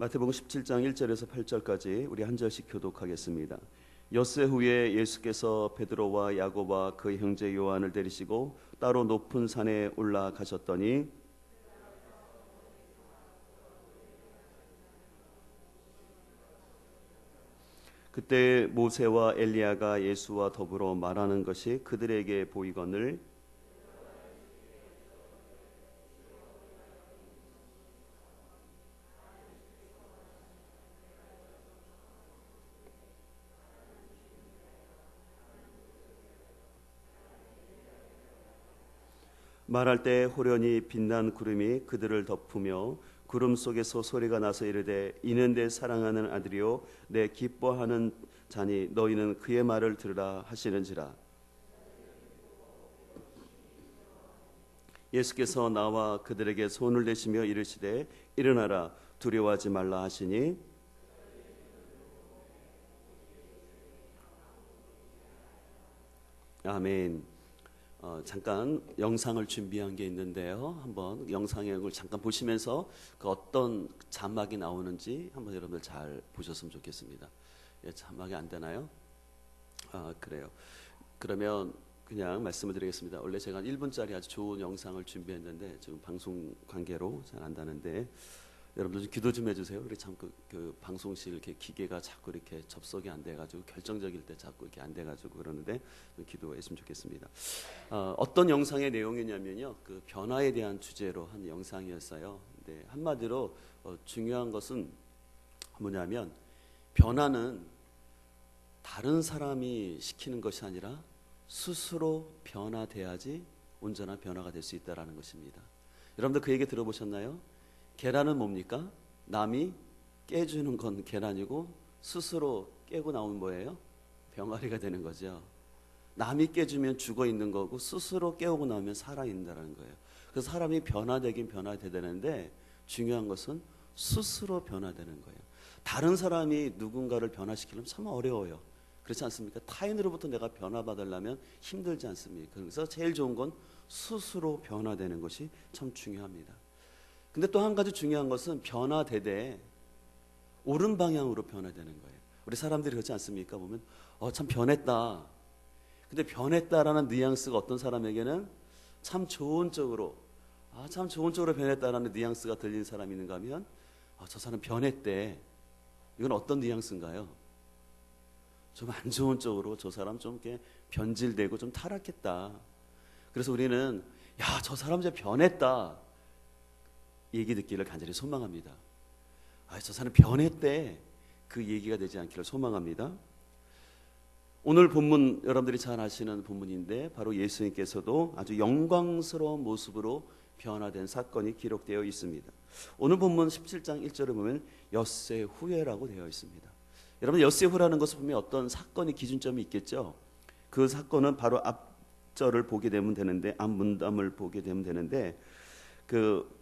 마태복음 17장 1절에서 8절까지 우리 한 절씩 교독하겠습니다. 엿새 후에 예수께서 베드로와 야고보와 그 형제 요한을 데리시고 따로 높은 산에 올라가셨더니 그때 모세와 엘리야가 예수와 더불어 말하는 것이 그들에게 보이거늘 말할 때 호련히 빛난 구름이 그들을 덮으며 구름 속에서 소리가 나서 이르되 이는 내 사랑하는 아들이요 내 기뻐하는 자니 너희는 그의 말을 들으라 하시는지라. 예수께서 나와 그들에게 손을 대시며 이르시되 일어나라 두려워하지 말라 하시니 아멘. 잠깐 영상을 준비한 게 있는데요. 한번 영상을 잠깐 보시면서 그 어떤 자막이 나오는지 한번 여러분들 잘 보셨으면 좋겠습니다. 예, 자막이 안 되나요? 그래요. 그러면 그냥 말씀을 드리겠습니다. 원래 제가 1분짜리 아주 좋은 영상을 준비했는데 지금 방송 관계로 잘 안 되는데 여러분들 좀 기도 좀 해주세요. 우리 참 그 방송실 이렇게 기계가 자꾸 이렇게 접속이 안 돼가지고 결정적일 때 자꾸 이렇게 안 돼가지고 그러는데 좀 기도했으면 좋겠습니다. 어떤 영상의 내용이냐면요, 그 변화에 대한 주제로 한 영상이었어요. 근데 한마디로 중요한 것은 뭐냐면 변화는 다른 사람이 시키는 것이 아니라 스스로 변화돼야지 온전한 변화가 될 수 있다라는 것입니다. 여러분들 그 얘기 들어보셨나요? 계란은 뭡니까? 남이 깨주는 건 계란이고 스스로 깨고 나온 뭐예요? 병아리가 되는 거죠. 남이 깨주면 죽어 있는 거고 스스로 깨우고 나오면 살아 있는다는 거예요. 그래서 사람이 변화되긴 변화되는데 중요한 것은 스스로 변화되는 거예요. 다른 사람이 누군가를 변화시키려면 참 어려워요. 그렇지 않습니까? 타인으로부터 내가 변화받으려면 힘들지 않습니까? 그래서 제일 좋은 건 스스로 변화되는 것이 참 중요합니다. 근데 또 한 가지 중요한 것은 변화되되 옳은 방향으로 변화되는 거예요. 우리 사람들이 그렇지 않습니까? 보면 참 변했다. 근데 변했다라는 뉘앙스가 어떤 사람에게는 참 좋은 쪽으로 참 좋은 쪽으로 변했다라는 뉘앙스가 들리는 사람이 있는가 하면 저 사람 변했대. 이건 어떤 뉘앙스인가요? 좀 안 좋은 쪽으로 저 사람 좀 이렇게 변질되고 좀 타락했다. 그래서 우리는 저 사람 이제 변했다. 얘기 듣기를 간절히 소망합니다. 저 사람 변했대. 그 얘기가 되지 않기를 소망합니다. 오늘 본문 여러분들이 잘 아시는 본문인데 바로 예수님께서도 아주 영광스러운 모습으로 변화된 사건이 기록되어 있습니다. 오늘 본문 17장 1절에 보면 엿새 후에라고 되어 있습니다. 여러분 엿새 후라는 것을 보면 어떤 사건의 기준점이 있겠죠. 그 사건은 바로 앞절을 보게 되면 되는데 앞문담을 보게 되면 되는데 그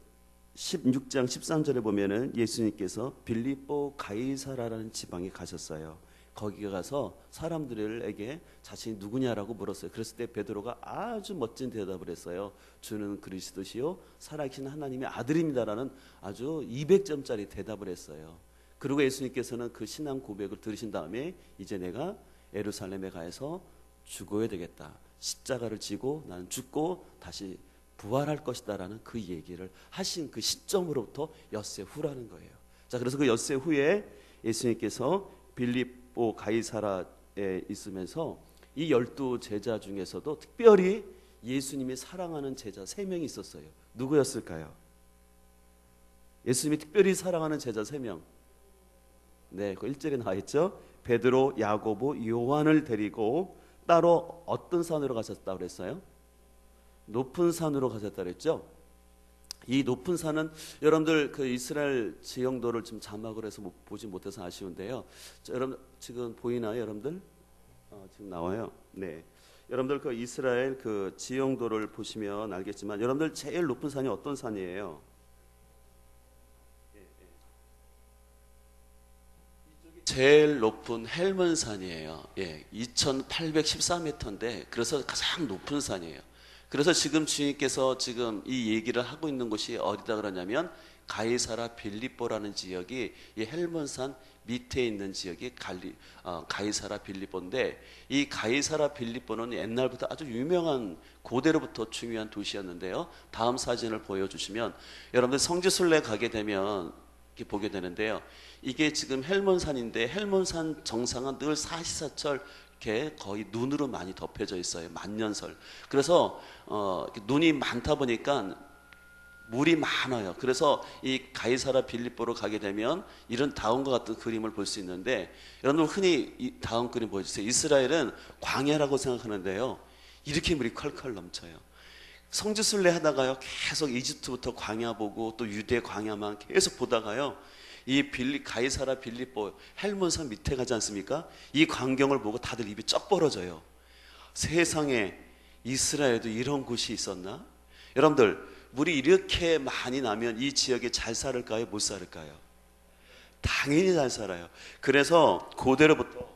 16장 13절에 보면은 예수님께서 빌립보 가이사라라는 지방에 가셨어요. 거기 가서 사람들에게 자신이 누구냐라고 물었어요. 그랬을 때 베드로가 아주 멋진 대답을 했어요. 주는 그리스도시요 살아계신 하나님의 아들입니다라는 아주 200점짜리 대답을 했어요. 그리고 예수님께서는 그 신앙 고백을 들으신 다음에 이제 내가 예루살렘에 가서 죽어야 되겠다. 십자가를 지고 나는 죽고 다시 부활할 것이다라는 그 얘기를 하신 그 시점으로부터 엿새 후라는 거예요. 자, 그래서 그 엿새 후에 예수님께서 빌립보 가이사라에 있으면서 이 12 제자 중에서도 특별히 예수님이 사랑하는 제자 3명이 있었어요. 누구였을까요? 예수님이 특별히 사랑하는 제자 3명. 네, 그 1절에 나와 있죠. 베드로, 야고보, 요한을 데리고 따로 어떤 산으로 가셨다고 그랬어요? 높은 산으로 가셨다 그랬죠. 이 높은 산은 여러분들 그 이스라엘 지형도를 지금 자막으로 해서 보지 못해서 아쉬운데요. 여러분 지금 보이나요, 여러분들? 지금 나와요. 네. 여러분들 그 이스라엘 그 지형도를 보시면 알겠지만 여러분들 제일 높은 산이 어떤 산이에요? 제일 높은 헬몬산이에요. 2,814m인데 그래서 가장 높은 산이에요. 그래서 지금 주님께서 지금 이 얘기를 하고 있는 곳이 어디다 그러냐면 가이사라 빌립보라는 지역이 이 헬몬산 밑에 있는 지역이 가이사라 빌립보인데, 이 가이사라 빌립보는 옛날부터 아주 유명한, 고대로부터 중요한 도시였는데요. 다음 사진을 보여주시면 여러분들 성지순례 가게 되면 이렇게 보게 되는데요. 이게 지금 헬몬산인데, 헬몬산 정상은 늘 사시사철 이렇게 거의 눈으로 많이 덮여져 있어요. 만년설. 그래서 눈이 많다 보니까 물이 많아요. 그래서 이 가이사라 빌립보로 가게 되면 이런 다음과 같은 그림을 볼 수 있는데, 여러분 흔히 이 다음 그림 보여주세요. 이스라엘은 광야라고 생각하는데요, 이렇게 물이 컬컬 넘쳐요. 성지순례 하다가요, 계속 이집트부터 광야 보고 또 유대 광야만 계속 보다가요, 이 가이사라 빌립보 헬몬산 밑에 가지 않습니까? 이 광경을 보고 다들 입이 쩍 벌어져요. 세상에 이스라엘도 이런 곳이 있었나? 여러분들, 물이 이렇게 많이 나면 이 지역에 잘 살을까요? 못 살을까요? 당연히 잘 살아요. 그래서 고대로부터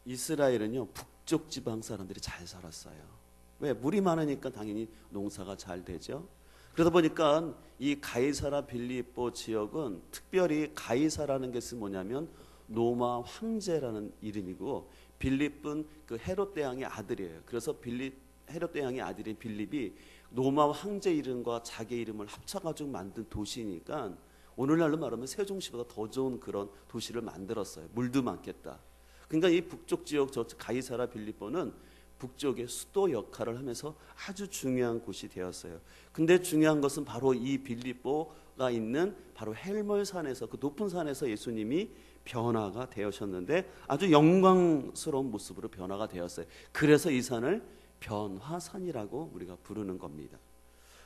이스라엘은요, 북쪽 지방 사람들이 잘 살았어요. 왜? 물이 많으니까 당연히 농사가 잘 되죠. 그러다 보니까 이 가이사라 빌립보 지역은 특별히 가이사라는 것이 뭐냐면 로마 황제라는 이름이고, 빌립은 그 헤롯 대왕의 아들이에요. 그래서 헤롯 대왕의 아들인 빌립이 로마 황제 이름과 자기 이름을 합쳐가지고 만든 도시니까 오늘날로 말하면 세종시보다 더 좋은 그런 도시를 만들었어요. 물도 많겠다. 그러니까 이 북쪽 지역, 저 가이사라 빌립보는 북쪽의 수도 역할을 하면서 아주 중요한 곳이 되었어요. 근데 중요한 것은 바로 이 빌립보가 있는 바로 헬몰산에서, 그 높은 산에서 예수님이 변화가 되셨는데 아주 영광스러운 모습으로 변화가 되었어요. 그래서 이 산을 변화산이라고 우리가 부르는 겁니다.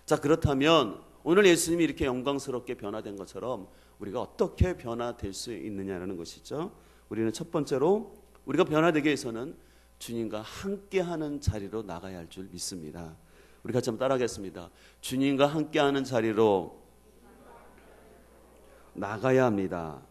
자, 그렇다면 오늘 예수님이 이렇게 영광스럽게 변화된 것처럼 우리가 어떻게 변화될 수 있느냐라는 것이죠. 우리는 첫 번째로 우리가 변화되기 위해서는 주님과 함께하는 자리로 나가야 할 줄 믿습니다. 우리 같이 한번 따라하겠습니다. 주님과 함께하는 자리로 나가야 합니다.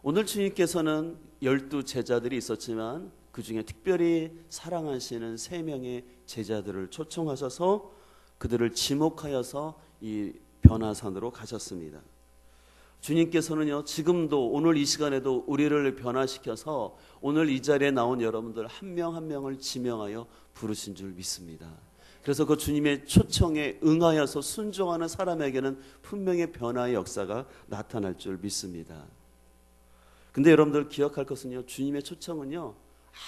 오늘 주님께서는 12 제자들이 있었지만 그 중에 특별히 사랑하시는 3명의 제자들을 초청하셔서 그들을 지목하여서 이 변화산으로 가셨습니다. 주님께서는요, 지금도 오늘 이 시간에도 우리를 변화시켜서 오늘 이 자리에 나온 여러분들 한 명 한 명을 지명하여 부르신 줄 믿습니다. 그래서 그 주님의 초청에 응하여서 순종하는 사람에게는 분명히 변화의 역사가 나타날 줄 믿습니다. 근데 여러분들 기억할 것은요, 주님의 초청은요,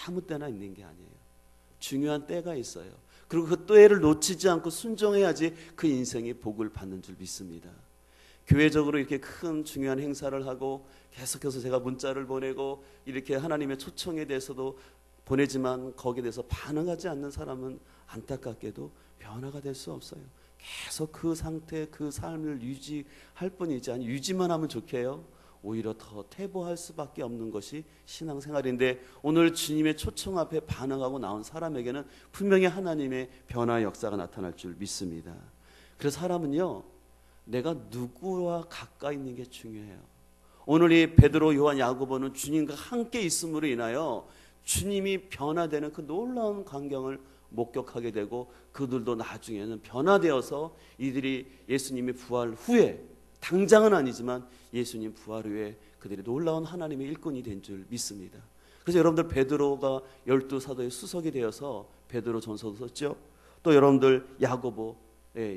아무 때나 있는 게 아니에요. 중요한 때가 있어요. 그리고 그 때를 놓치지 않고 순종해야지 그 인생이 복을 받는 줄 믿습니다. 교회적으로 이렇게 큰 중요한 행사를 하고 계속해서 제가 문자를 보내고 이렇게 하나님의 초청에 대해서도 보내지만 거기에 대해서 반응하지 않는 사람은 안타깝게도 변화가 될 수 없어요. 계속 그 상태, 그 삶을 유지할 뿐이지, 아니 유지만 하면 좋게요, 오히려 더 퇴보할 수밖에 없는 것이 신앙생활인데, 오늘 주님의 초청 앞에 반응하고 나온 사람에게는 분명히 하나님의 변화의 역사가 나타날 줄 믿습니다. 그래서 사람은요, 내가 누구와 가까이 있는 게 중요해요. 오늘 이 베드로, 요한, 야고보는 주님과 함께 있음으로 인하여 주님이 변화되는 그 놀라운 광경을 목격하게 되고, 그들도 나중에는 변화되어서 이들이 예수님의 부활 후에, 당장은 아니지만 예수님 부활 후에 그들이 놀라운 하나님의 일꾼이 된 줄 믿습니다. 그래서 여러분들 베드로가 12 사도의 수석이 되어서 베드로 전서도 썼죠. 또 여러분들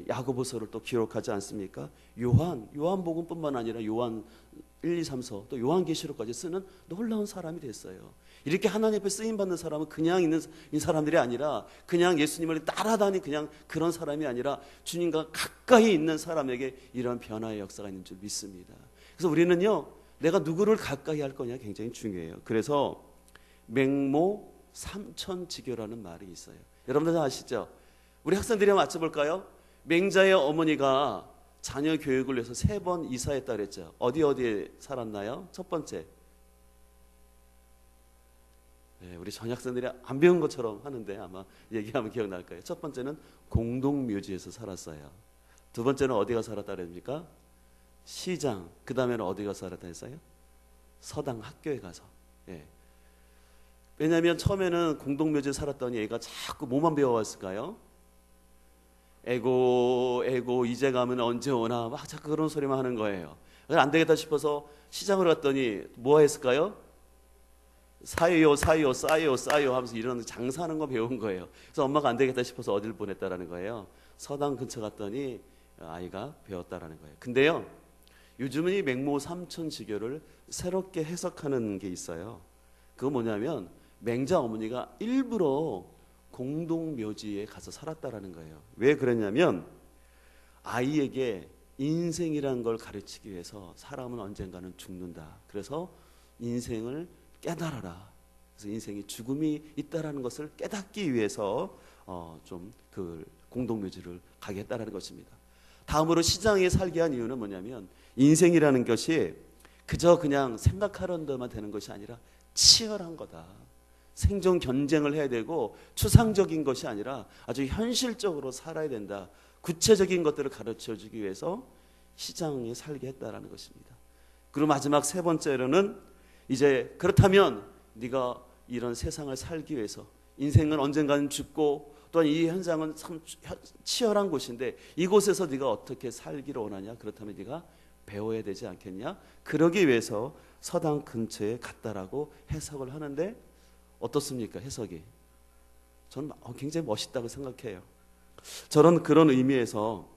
야고보서를 또 기록하지 않습니까? 요한복음뿐만 아니라 요한 1, 2, 3서 또 요한계시록까지 쓰는 놀라운 사람이 됐어요. 이렇게 하나님 앞에 쓰임받는 사람은 그냥 있는 사람들이 아니라, 그냥 예수님을 따라다니는 그냥 그런 사람이 아니라 주님과 가까이 있는 사람에게 이런 변화의 역사가 있는 줄 믿습니다. 그래서 우리는요, 내가 누구를 가까이 할 거냐 굉장히 중요해요. 그래서 맹모 삼천지교라는 말이 있어요. 여러분들 아시죠? 우리 학생들이 한번 맞춰볼까요? 맹자의 어머니가 자녀 교육을 위해서 3번 이사했다 그랬죠. 어디에 살았나요? 첫 번째, 네, 우리 전학생들이 안 배운 것처럼 하는데 아마 얘기하면 기억날 거예요. 첫 번째는 공동묘지에서 살았어요. 두 번째는 어디가 살았다 그랬습니까? 시장. 그 다음에는 어디가 살았다 했어요? 서당 학교에 가서. 예. 왜냐하면 처음에는 공동묘지에 살았더니 애가 자꾸 뭐만 배워왔을까요? 에고 에고 이제 가면 언제 오나 막 자꾸 그런 소리만 하는 거예요. 그래서 안 되겠다 싶어서 시장을 갔더니 뭐 했을까요? 사요 사요 싸요 싸요 하면서 이런 장사하는 거 배운 거예요. 그래서 엄마가 안 되겠다 싶어서 어딜 보냈다라는 거예요. 서당 근처 갔더니 아이가 배웠다라는 거예요. 근데요, 요즘은 이 맹모 삼천지교를 새롭게 해석하는 게 있어요. 그거 뭐냐면 맹자 어머니가 일부러 공동묘지에 가서 살았다라는 거예요. 왜 그랬냐면 아이에게 인생이라는 걸 가르치기 위해서 사람은 언젠가는 죽는다. 그래서 인생을 깨달아라. 그래서 인생이 죽음이 있다라는 것을 깨닫기 위해서 좀 그 공동묘지를 가게 했다라는 것입니다. 다음으로 시장에 살게 한 이유는 뭐냐면 인생이라는 것이 그저 그냥 생각하는 데만 되는 것이 아니라 치열한 거다. 생존 경쟁을 해야 되고 추상적인 것이 아니라 아주 현실적으로 살아야 된다. 구체적인 것들을 가르쳐주기 위해서 시장에 살게 했다라는 것입니다. 그리고 마지막 세 번째로는 이제 그렇다면 네가 이런 세상을 살기 위해서 인생은 언젠가는 죽고 또한 이 현장은 참 치열한 곳인데 이곳에서 네가 어떻게 살기를 원하냐? 그렇다면 네가 배워야 되지 않겠냐? 그러기 위해서 서당 근처에 갔다라고 해석을 하는데 어떻습니까? 해석이 저는 굉장히 멋있다고 생각해요. 저는 그런 의미에서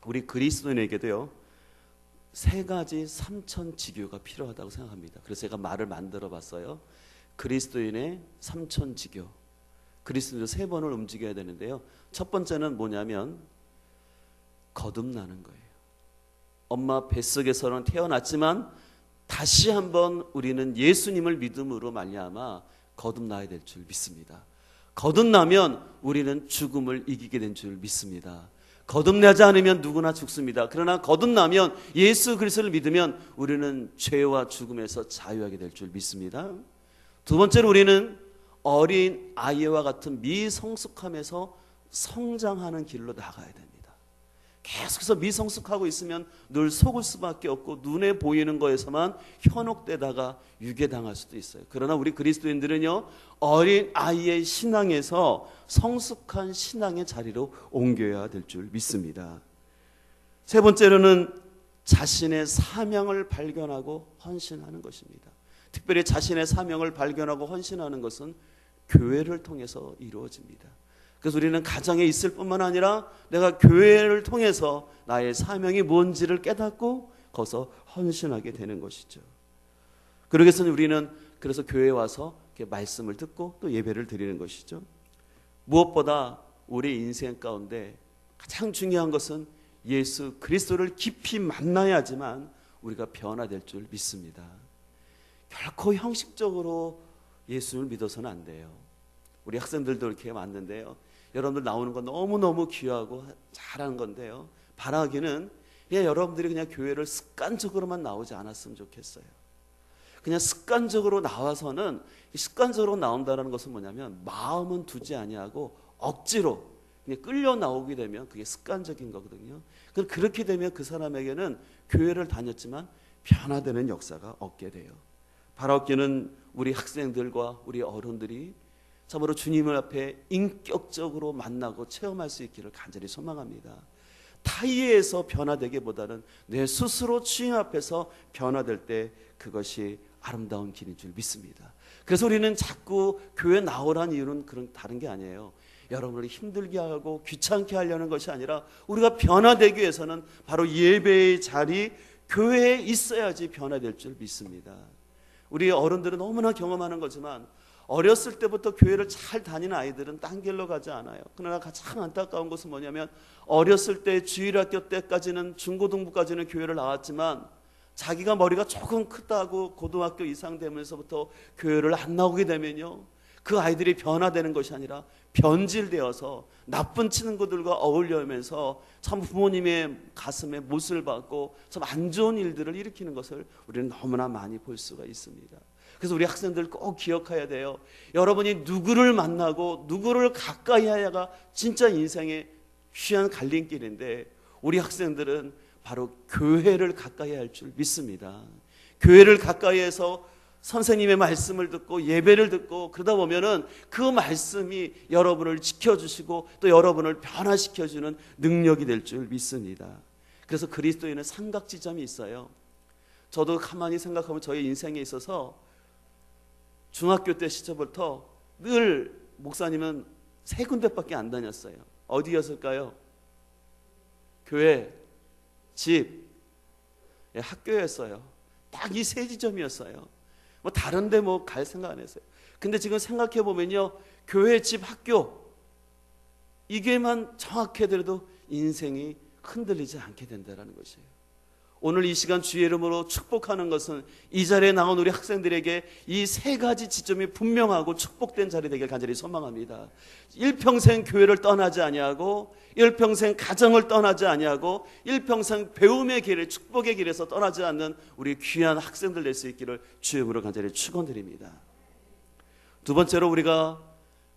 우리 그리스도인에게도요 3가지 삼천지교가 필요하다고 생각합니다. 그래서 제가 말을 만들어 봤어요. 그리스도인의 삼천지교. 그리스도인을 3번을 움직여야 되는데요. 첫 번째는 뭐냐면 거듭나는 거예요. 엄마 뱃속에서는 태어났지만 다시 한번 우리는 예수님을 믿음으로 말미암아 거듭나야 될 줄 믿습니다. 거듭나면 우리는 죽음을 이기게 된 줄 믿습니다. 거듭나지 않으면 누구나 죽습니다. 그러나 거듭나면 예수 그리스도를 믿으면 우리는 죄와 죽음에서 자유하게 될 줄 믿습니다. 두 번째로 우리는 어린 아이와 같은 미성숙함에서 성장하는 길로 나가야 됩니다. 계속해서 미성숙하고 있으면 늘 속을 수밖에 없고 눈에 보이는 거에서만 현혹되다가 유괴당할 수도 있어요. 그러나 우리 그리스도인들은요 어린 아이의 신앙에서 성숙한 신앙의 자리로 옮겨야 될 줄 믿습니다. 세 번째로는 자신의 사명을 발견하고 헌신하는 것입니다. 특별히 자신의 사명을 발견하고 헌신하는 것은 교회를 통해서 이루어집니다. 그래서 우리는 가정에 있을 뿐만 아니라 내가 교회를 통해서 나의 사명이 뭔지를 깨닫고 거기서 헌신하게 되는 것이죠. 그러기 위해서 우리는 그래서 교회에 와서 이렇게 말씀을 듣고 또 예배를 드리는 것이죠. 무엇보다 우리 인생 가운데 가장 중요한 것은 예수 그리스도를 깊이 만나야지만 우리가 변화될 줄 믿습니다. 결코 형식적으로 예수를 믿어서는 안 돼요. 우리 학생들도 이렇게 왔는데요. 여러분들 나오는 건 너무너무 귀하고 잘하는 건데요. 바라기는 그냥 여러분들이 그냥 교회를 습관적으로만 나오지 않았으면 좋겠어요. 그냥 습관적으로 나와서는 습관적으로 나온다는 것은 뭐냐면 마음은 두지 아니하고 억지로 그냥 끌려 나오게 되면 그게 습관적인 거거든요. 그렇게 되면 그 사람에게는 교회를 다녔지만 변화되는 역사가 없게 돼요. 바라기는 우리 학생들과 우리 어른들이 참으로 주님을 앞에 인격적으로 만나고 체험할 수 있기를 간절히 소망합니다. 타의에서 변화되기보다는 내 스스로 주님 앞에서 변화될 때 그것이 아름다운 길인 줄 믿습니다. 그래서 우리는 자꾸 교회 나오라는 이유는 그런 다른 게 아니에요. 여러분을 힘들게 하고 귀찮게 하려는 것이 아니라 우리가 변화되기 위해서는 바로 예배의 자리, 교회에 있어야지 변화될 줄 믿습니다. 우리 어른들은 너무나 경험하는 거지만 어렸을 때부터 교회를 잘 다니는 아이들은 딴 길로 가지 않아요. 그러나 가장 안타까운 것은 뭐냐면 어렸을 때 주일학교 때까지는 중고등부까지는 교회를 나왔지만 자기가 머리가 조금 크다고 고등학교 이상 되면서부터 교회를 안 나오게 되면요 그 아이들이 변화되는 것이 아니라 변질되어서 나쁜 친구들과 어울려면서 참 부모님의 가슴에 못을 받고 참 안 좋은 일들을 일으키는 것을 우리는 너무나 많이 볼 수가 있습니다. 그래서 우리 학생들 꼭 기억해야 돼요. 여러분이 누구를 만나고 누구를 가까이 해야가 진짜 인생의 귀한 갈림길인데 우리 학생들은 바로 교회를 가까이 할 줄 믿습니다. 교회를 가까이 해서 선생님의 말씀을 듣고 예배를 듣고 그러다 보면은 그 말씀이 여러분을 지켜주시고 또 여러분을 변화시켜주는 능력이 될 줄 믿습니다. 그래서 그리스도인은 삼각지점이 있어요. 저도 가만히 생각하면 저의 인생에 있어서 중학교 때 시절부터 늘 목사님은 3군데밖에 안 다녔어요. 어디였을까요? 교회, 집, 학교였어요. 딱 이 3지점이었어요. 뭐 다른데 뭐 갈 생각 안 했어요. 근데 지금 생각해 보면요, 교회, 집, 학교 이게만 정확해더라도 인생이 흔들리지 않게 된다는 것이에요. 오늘 이 시간 주의 이름으로 축복하는 것은 이 자리에 나온 우리 학생들에게 이 3가지 지점이 분명하고 축복된 자리 되길 간절히 소망합니다. 일평생 교회를 떠나지 아니하고 일평생 가정을 떠나지 아니하고 일평생 배움의 길을 축복의 길에서 떠나지 않는 우리 귀한 학생들 될 수 있기를 주의 이름으로 간절히 축원드립니다. 두 번째로 우리가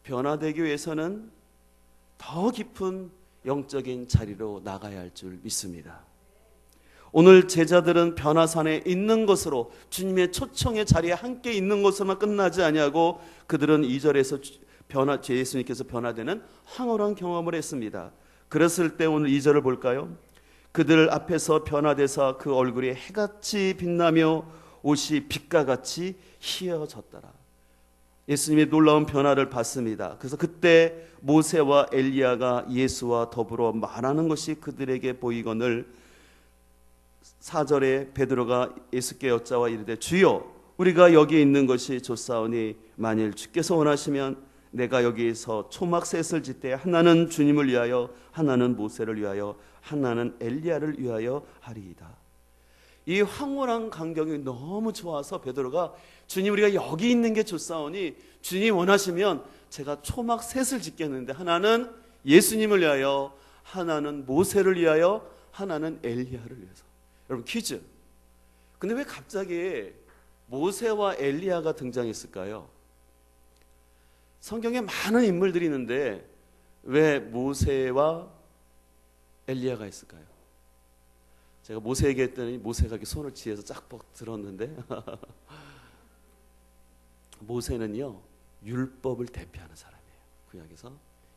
변화되기 위해서는 더 깊은 영적인 자리로 나가야 할 줄 믿습니다. 오늘 제자들은 변화산에 있는 것으로 주님의 초청의 자리에 함께 있는 것으로만 끝나지 아니하고 그들은 2절에서 예수님께서 변화되는 황홀한 경험을 했습니다. 그랬을 때 오늘 2절을 볼까요? 그들 앞에서 변화되사 그 얼굴이 해같이 빛나며 옷이 빛과 같이 희어졌더라. 예수님의 놀라운 변화를 봤습니다. 그래서 그때 모세와 엘리야가 예수와 더불어 말하는 것이 그들에게 보이거늘 4절에 베드로가 예수께 여짜와 이르되 주여 우리가 여기 있는 것이 좋사오니 만일 주께서 원하시면 내가 여기서 초막셋을 짓되 하나는 주님을 위하여 하나는 모세를 위하여 하나는 엘리야를 위하여 하리이다. 이 황홀한 광경이 너무 좋아서 베드로가 주님 우리가 여기 있는 게 좋사오니 주님 원하시면 제가 초막셋을 짓겠는데 하나는 예수님을 위하여 하나는 모세를 위하여 하나는 엘리야를 위해서. 여러분 퀴즈. 근데 왜 갑자기 모세와 엘리야가 등장했을까요? 성경에 많은 인물들이 있는데 왜 모세와 엘리야가 있을까요? 제가 모세 얘기했더니 모세가 이렇게 손을 지어서 짝뻑 들었는데 모세는요 율법을 대표하는 사람이에요. 구약에서.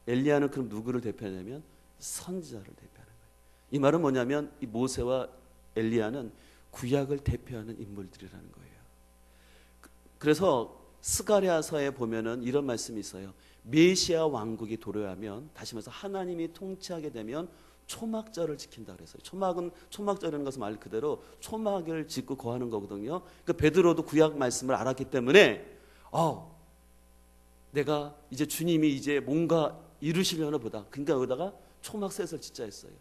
엘리야는 그럼 누구를 대표하냐면 선지자를 대표하는 거예요. 이 말은 뭐냐면 이 모세와 엘리야는 구약을 대표하는 인물들이라는 거예요. 그래서 스가랴서에 보면은 이런 말씀이 있어요. 메시아 왕국이 도래하면 다시 말해서 하나님이 통치하게 되면 초막절을 지킨다 그랬어요. 초막절이라는 것은 말 그대로 초막을 짓고 거하는 거거든요. 그러니까 베드로도 구약 말씀을 알았기 때문에 내가 이제 주님이 이제 뭔가 이루시려나 보다. 그러니까 여기다가 초막셋을 짓자 했어요.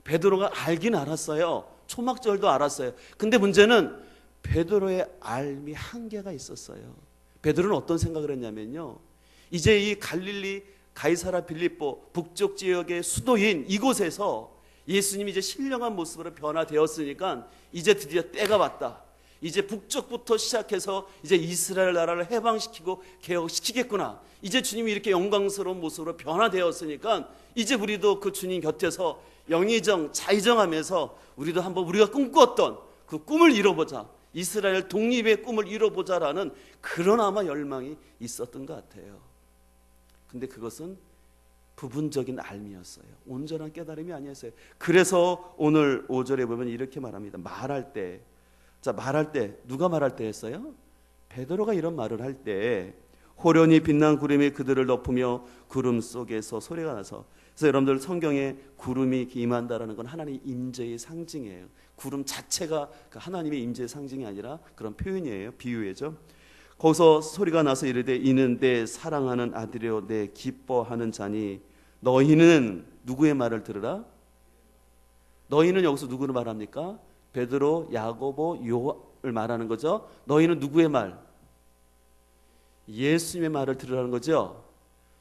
베드로가 알긴 알았어요. 초막절도 알았어요. 근데 문제는 베드로의 알미 한계가 있었어요. 베드로는 어떤 생각을 했냐면요, 이제 이 갈릴리 가이사라 빌립보 북쪽 지역의 수도인 이곳에서 예수님이 이제 신령한 모습으로 변화되었으니까 이제 드디어 때가 왔다. 이제 북쪽부터 시작해서 이제 이스라엘 나라를 해방시키고 개혁시키겠구나. 이제 주님이 이렇게 영광스러운 모습으로 변화되었으니까 이제 우리도 그 주님 곁에서 영의정 자의정하면서 우리도 한번 우리가 꿈꿨던 그 꿈을 이뤄보자. 이스라엘 독립의 꿈을 이뤄보자라는 그런 아마 열망이 있었던 것 같아요. 근데 그것은 부분적인 알미였어요. 온전한 깨달음이 아니었어요. 그래서 오늘 5절에 보면 이렇게 말합니다. 말할 때 누가 말할 때 했어요? 베드로가 이런 말을 할 때 호련히 빛난 구름이 그들을 덮으며 구름 속에서 소리가 나서. 그래서 여러분들 성경에 구름이 임한다라는 건 하나님의 임재의 상징이에요. 구름 자체가 하나님의 임재의 상징이 아니라 그런 표현이에요. 비유예죠. 거기서 소리가 나서 이르되 이는 내 사랑하는 아들이요 내 기뻐하는 자니 너희는 누구의 말을 들으라? 너희는 여기서 누구를 말합니까? 베드로, 야고보, 요한을 말하는 거죠. 너희는 누구의 말? 예수님의 말을 들으라는 거죠.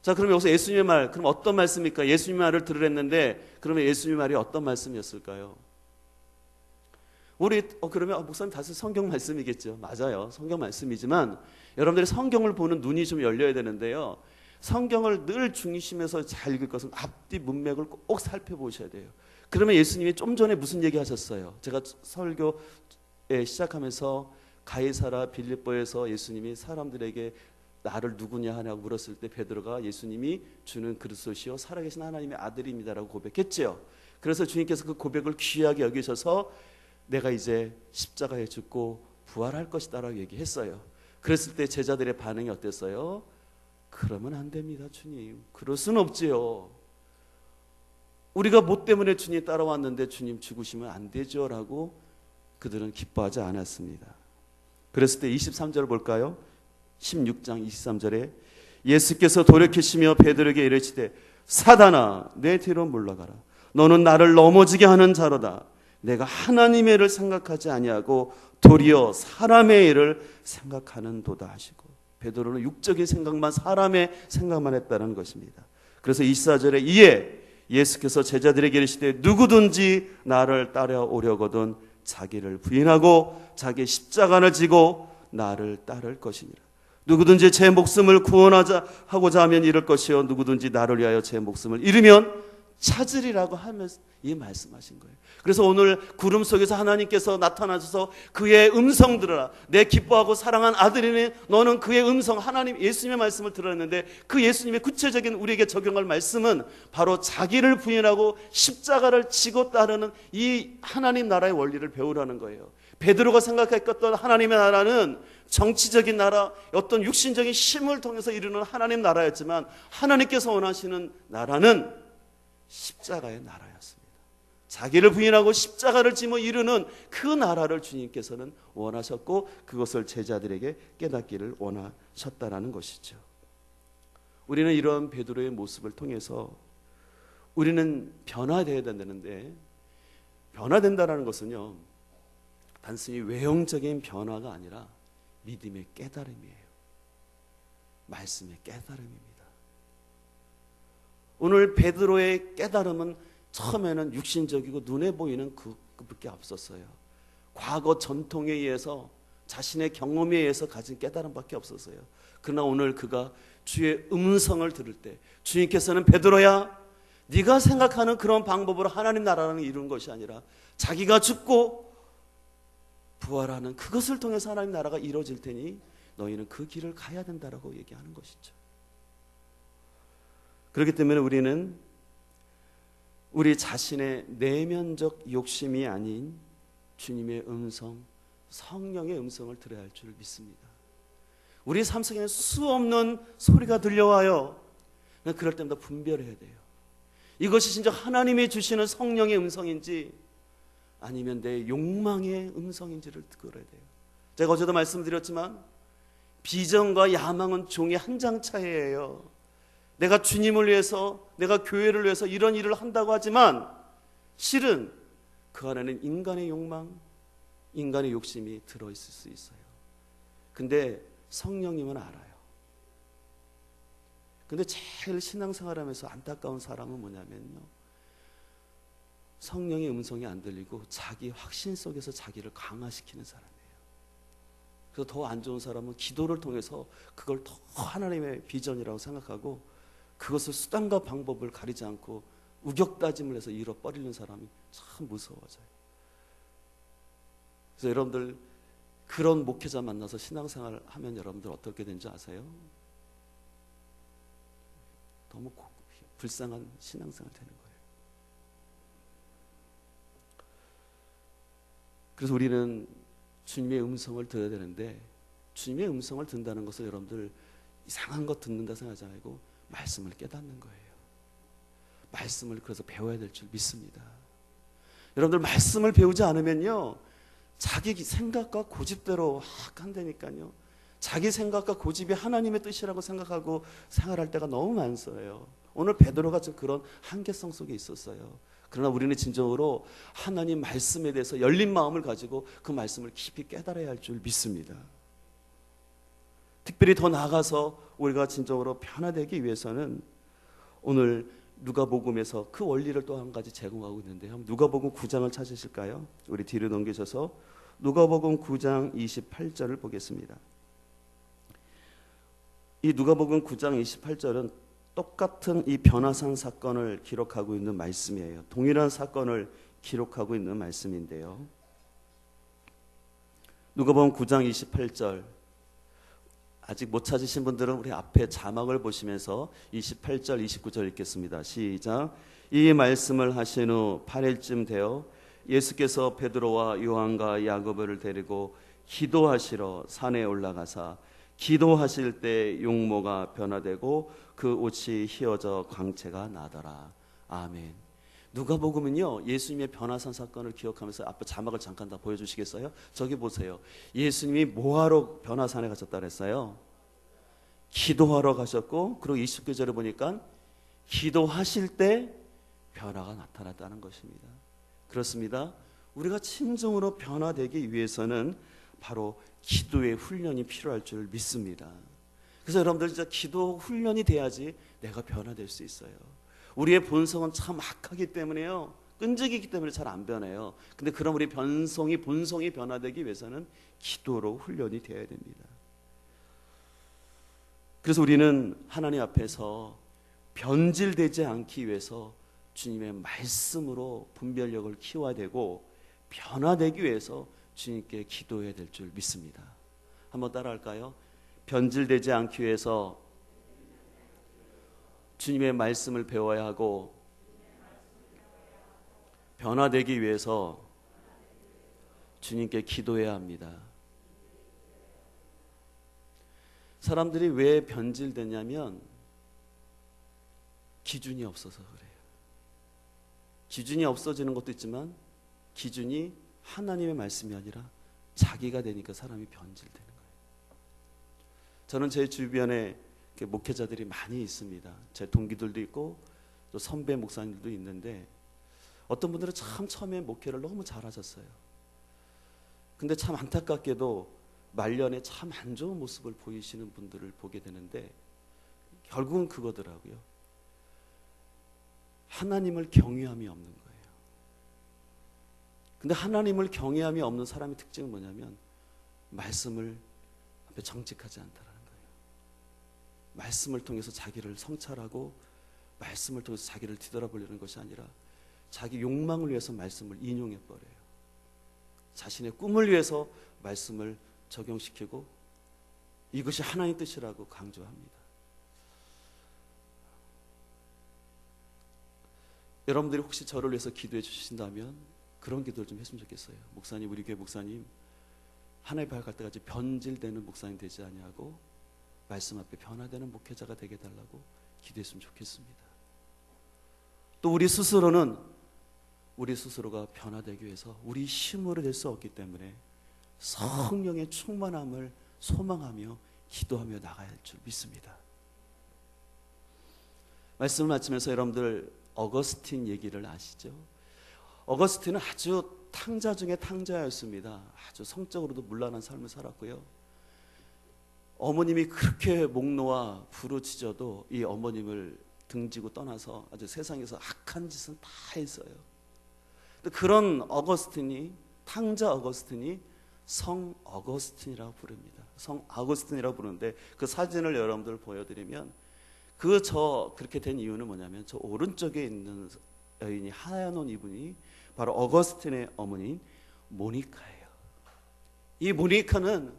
자, 그럼 여기서 예수님의 말, 그럼 어떤 말씀입니까? 예수님의 말을 들으랬는데 그러면 예수님의 말이 어떤 말씀이었을까요? 우리 그러면 목사님 다시 성경 말씀이겠죠. 맞아요. 성경 말씀이지만 여러분들이 성경을 보는 눈이 좀 열려야 되는데요. 성경을 늘 중심에서 잘 읽을 것은 앞뒤 문맥을 꼭 살펴보셔야 돼요. 그러면 예수님이 좀 전에 무슨 얘기 하셨어요? 제가 설교에 시작하면서 가이사라 빌립보에서 예수님이 사람들에게 나를 누구냐 하냐고 물었을 때 베드로가 예수님이 주는 그리스도시요 살아계신 하나님의 아들입니다라고 고백했죠. 그래서 주님께서 그 고백을 귀하게 여기셔서 내가 이제 십자가에 죽고 부활할 것이다라고 얘기했어요. 그랬을 때 제자들의 반응이 어땠어요? 그러면 안 됩니다, 주님. 그럴 수는 없지요. 우리가 뭐 때문에 주님 따라왔는데 주님 죽으시면 안 되죠 라고 그들은 기뻐하지 않았습니다. 그랬을 때 23절 볼까요? 16장 23절에 예수께서 돌이키시며 베드로에게 이르시되 사단아 내 뒤로 물러가라. 너는 나를 넘어지게 하는 자로다. 내가 하나님의 일을 생각하지 아니하고 도리어 사람의 일을 생각하는도다 하시고, 베드로는 육적인 생각만, 사람의 생각만 했다는 것입니다. 그래서 24절에 이에 예수께서 제자들에게 이르시되 누구든지 나를 따라오려거든 자기를 부인하고 자기 십자가를 지고 나를 따를 것이니라. 누구든지 제 목숨을 구원하고자 하면 잃을 것이요 누구든지 나를 위하여 제 목숨을 잃으면 찾으리라고 하면서 이 말씀하신 거예요. 그래서 오늘 구름 속에서 하나님께서 나타나셔서 그의 음성 들으라. 내 기뻐하고 사랑한 아들이니 너는 그의 음성, 하나님 예수님의 말씀을 들었는데 그 예수님의 구체적인 우리에게 적용할 말씀은 바로 자기를 부인하고 십자가를 지고 따르는 이 하나님 나라의 원리를 배우라는 거예요. 베드로가 생각했던 하나님의 나라는 정치적인 나라, 어떤 육신적인 힘을 통해서 이루는 하나님 나라였지만 하나님께서 원하시는 나라는 십자가의 나라였습니다. 자기를 부인하고 십자가를 지며 이루는 그 나라를 주님께서는 원하셨고 그것을 제자들에게 깨닫기를 원하셨다라는 것이죠. 우리는 이런 베드로의 모습을 통해서 우리는 변화되어야 된다는데, 변화된다는 것은요 단순히 외형적인 변화가 아니라 믿음의 깨달음이에요. 말씀의 깨달음입니다. 오늘 베드로의 깨달음은 처음에는 육신적이고 눈에 보이는 그밖에 없었어요. 과거 전통에 의해서, 자신의 경험에 의해서 가진 깨달음밖에 없었어요. 그러나 오늘 그가 주의 음성을 들을 때 주님께서는 베드로야 네가 생각하는 그런 방법으로 하나님 나라는 이루는 것이 아니라 자기가 죽고 부활하는 그것을 통해서 하나님 나라가 이루어질 테니 너희는 그 길을 가야 된다라고 얘기하는 것이죠. 그렇기 때문에 우리는 우리 자신의 내면적 욕심이 아닌 주님의 음성, 성령의 음성을 들어야 할 줄 믿습니다. 우리 삶 속에는 수없는 소리가 들려와요. 그럴 때마다 분별해야 돼요. 이것이 진짜 하나님이 주시는 성령의 음성인지 아니면 내 욕망의 음성인지를 들어야 돼요. 제가 어제도 말씀드렸지만 비전과 야망은 종이 한 장 차이예요. 내가 주님을 위해서, 내가 교회를 위해서 이런 일을 한다고 하지만 실은 그 안에는 인간의 욕망, 인간의 욕심이 들어있을 수 있어요. 근데 성령님은 알아요. 근데 제일 신앙생활하면서 안타까운 사람은 뭐냐면요, 성령의 음성이 안 들리고 자기 확신 속에서 자기를 강화시키는 사람이에요. 그래서 더 안 좋은 사람은 기도를 통해서 그걸 더 하나님의 비전이라고 생각하고 그것을 수단과 방법을 가리지 않고 우격다짐을 해서 잃어버리는 사람이 참 무서워져요. 그래서 여러분들 그런 목회자 만나서 신앙생활을 하면 여러분들 어떻게 되는지 아세요? 너무 불쌍한 신앙생활 되는 거예요. 그래서 우리는 주님의 음성을 들어야 되는데, 주님의 음성을 듣는다는 것은 여러분들 이상한 것 듣는다 생각하지 말고 말씀을 깨닫는 거예요. 말씀을 그래서 배워야 될 줄 믿습니다. 여러분들 말씀을 배우지 않으면요 자기 생각과 고집대로 한다니까요. 자기 생각과 고집이 하나님의 뜻이라고 생각하고 생활할 때가 너무 많아요. 오늘 베드로가 좀 그런 한계성 속에 있었어요. 그러나 우리는 진정으로 하나님 말씀에 대해서 열린 마음을 가지고 그 말씀을 깊이 깨달아야 할 줄 믿습니다. 특별히 더 나아가서 우리가 진정으로 변화되기 위해서는 오늘 누가복음에서 그 원리를 또 한 가지 제공하고 있는데요. 누가복음 9장을 찾으실까요? 우리 뒤로 넘기셔서 누가복음 9장 28절을 보겠습니다. 이 누가복음 9장 28절은 똑같은 이 변화산 사건을 기록하고 있는 말씀이에요. 동일한 사건을 기록하고 있는 말씀인데요. 누가복음 9장 28절, 아직 못 찾으신 분들은 우리 앞에 자막을 보시면서 28절 29절 읽겠습니다. 시작. 이 말씀을 하신 후 8일쯤 되어 예수께서 베드로와 요한과 야고보를 데리고 기도하시러 산에 올라가사 기도하실 때 용모가 변화되고 그 옷이 휘어져 광채가 나더라. 아멘. 누가복음은요, 예수님의 변화산 사건을 기억하면서 앞에 자막을 잠깐 다 보여주시겠어요? 저기 보세요. 예수님이 뭐하러 변화산에 가셨다 그랬어요? 기도하러 가셨고, 그리고 20절에 보니까 기도하실 때 변화가 나타났다는 것입니다. 그렇습니다. 우리가 진정으로 변화되기 위해서는 바로 기도의 훈련이 필요할 줄 믿습니다. 그래서 여러분들 진짜 기도 훈련이 돼야지 내가 변화될 수 있어요. 우리의 본성은 참 악하기 때문에요, 끈질기기 때문에 잘 안 변해요. 근데 그럼 우리 본성이 변화되기 위해서는 기도로 훈련이 되어야 됩니다. 그래서 우리는 하나님 앞에서 변질되지 않기 위해서 주님의 말씀으로 분별력을 키워야 되고, 변화되기 위해서 주님께 기도해야 될 줄 믿습니다. 한번 따라할까요? 변질되지 않기 위해서 주님의 말씀을 배워야 하고, 변화되기 위해서 주님께 기도해야 합니다. 사람들이 왜 변질되냐면 기준이 없어서 그래요. 기준이 없어지는 것도 있지만 기준이 하나님의 말씀이 아니라 자기가 되니까 사람이 변질되는 거예요. 저는 제 주변에 목회자들이 많이 있습니다. 제 동기들도 있고 또 선배 목사님들도 있는데, 어떤 분들은 참 처음에 목회를 너무 잘하셨어요. 근데 참 안타깝게도 말년에 참 안 좋은 모습을 보이시는 분들을 보게 되는데, 결국은 그거더라고요. 하나님을 경외함이 없는 거예요. 근데 하나님을 경외함이 없는 사람의 특징은 뭐냐면 말씀을 앞에 정직하지 않다라는 거예요. 말씀을 통해서 자기를 성찰하고 말씀을 통해서 자기를 뒤돌아보려는 것이 아니라 자기 욕망을 위해서 말씀을 인용해 버려요. 자신의 꿈을 위해서 말씀을 적용시키고 이것이 하나님의 뜻이라고 강조합니다. 여러분들이 혹시 저를 위해서 기도해 주신다면 그런 기도를 좀 했으면 좋겠어요. 목사님, 우리 교회 목사님 하나님 앞에 갈 때까지 변질되는 목사님 되지 아니하고 말씀 앞에 변화되는 목회자가 되게 해달라고 기도했으면 좋겠습니다. 또 우리 스스로는 우리 스스로가 변화되기 위해서 우리 힘으로 될 수 없기 때문에 성령의 충만함을 소망하며 기도하며 나가야 할 줄 믿습니다. 말씀을 마치면서 여러분들 어거스틴 얘기를 아시죠? 어거스틴은 아주 탕자 중에 탕자였습니다. 아주 성적으로도 문란한 삶을 살았고요. 어머님이 그렇게 목 놓아 부르짖어도 이 어머님을 등지고 떠나서 아주 세상에서 악한 짓은 다 했어요. 그런 어거스틴이, 탕자 어거스틴이 성 어거스틴이라고 부릅니다. 성 아구스틴이라고 부르는데 그 사진을 여러분들 보여드리면 그렇게 된 이유는 뭐냐면 저 오른쪽에 있는 여인이 하얀 옷 이분이 바로 어거스틴의 어머니인 모니카예요. 이 모니카는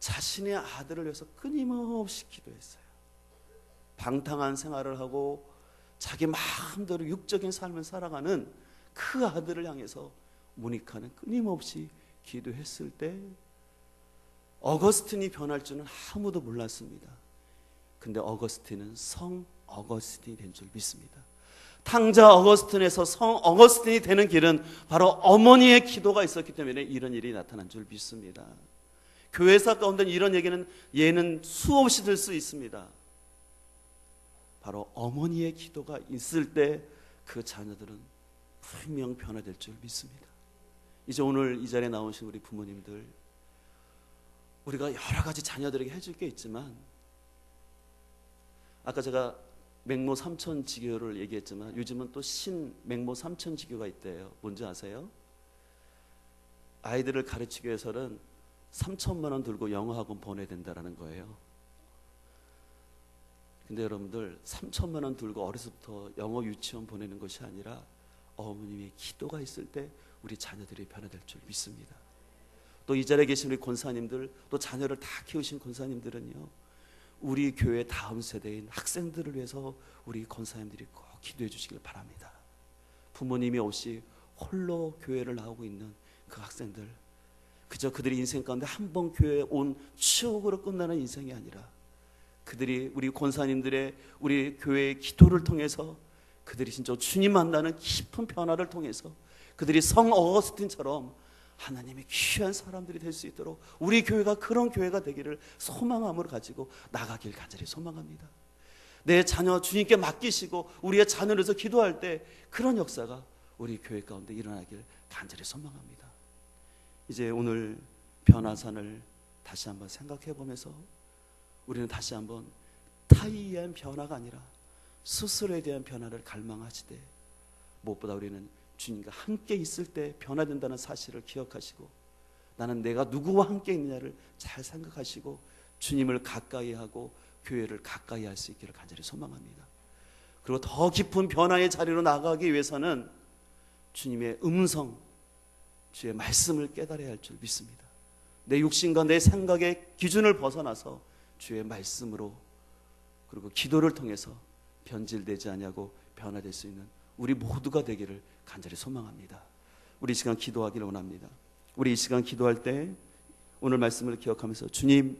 자신의 아들을 위해서 끊임없이 기도했어요. 방탕한 생활을 하고 자기 마음대로 육적인 삶을 살아가는 그 아들을 향해서 모니카는 끊임없이 기도했을 때 어거스틴이 변할 줄은 아무도 몰랐습니다. 근데 어거스틴은 성 어거스틴이 된 줄 믿습니다. 탕자 어거스틴에서 성 어거스틴이 되는 길은 바로 어머니의 기도가 있었기 때문에 이런 일이 나타난 줄 믿습니다. 교회사 가운데 이런 예는 수없이 들 수 있습니다. 바로 어머니의 기도가 있을 때 그 자녀들은 분명 변화될 줄 믿습니다. 이제 오늘 이 자리에 나오신 우리 부모님들, 우리가 여러 가지 자녀들에게 해줄 게 있지만, 아까 제가 맹모 삼천지교를 얘기했지만 요즘은 또 맹모 삼천지교가 있대요. 뭔지 아세요? 아이들을 가르치기 위해서는 3천만 원 들고 영어학원 보내야 된다는 거예요. 근데 여러분들 3천만 원 들고 어려서부터 영어 유치원 보내는 것이 아니라 어머님의 기도가 있을 때 우리 자녀들이 변화될 줄 믿습니다. 또 이 자리에 계신 우리 권사님들, 또 자녀를 다 키우신 권사님들은요, 우리 교회 다음 세대인 학생들을 위해서 우리 권사님들이 꼭 기도해 주시길 바랍니다. 부모님이 없이 홀로 교회를 나오고 있는 그 학생들, 그저 그들의 인생 가운데 한 번 교회에 온 추억으로 끝나는 인생이 아니라 그들이 우리 권사님들의 우리 교회의 기도를 통해서 그들이 진짜 주님 만나는 깊은 변화를 통해서 그들이 성 어거스틴처럼 하나님의 귀한 사람들이 될 수 있도록 우리 교회가 그런 교회가 되기를 소망함을 가지고 나가길 간절히 소망합니다. 내 자녀 주님께 맡기시고 우리의 자녀를 위해서 기도할 때 그런 역사가 우리 교회 가운데 일어나길 간절히 소망합니다. 이제 오늘 변화산을 다시 한번 생각해 보면서 우리는 다시 한번 타인에 대한 변화가 아니라 스스로에 대한 변화를 갈망하시되, 무엇보다 우리는 주님과 함께 있을 때 변화된다는 사실을 기억하시고, 나는 내가 누구와 함께 있느냐를 잘 생각하시고 주님을 가까이 하고 교회를 가까이 할 수 있기를 간절히 소망합니다. 그리고 더 깊은 변화의 자리로 나가기 위해서는 주님의 음성, 주의 말씀을 깨달아야 할 줄 믿습니다. 내 육신과 내 생각의 기준을 벗어나서 주의 말씀으로, 그리고 기도를 통해서 변질되지 않냐고 변화될 수 있는 우리 모두가 되기를 간절히 소망합니다. 우리 이 시간 기도하기를 원합니다. 우리 이 시간 기도할 때 오늘 말씀을 기억하면서, 주님,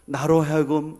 나로 하여금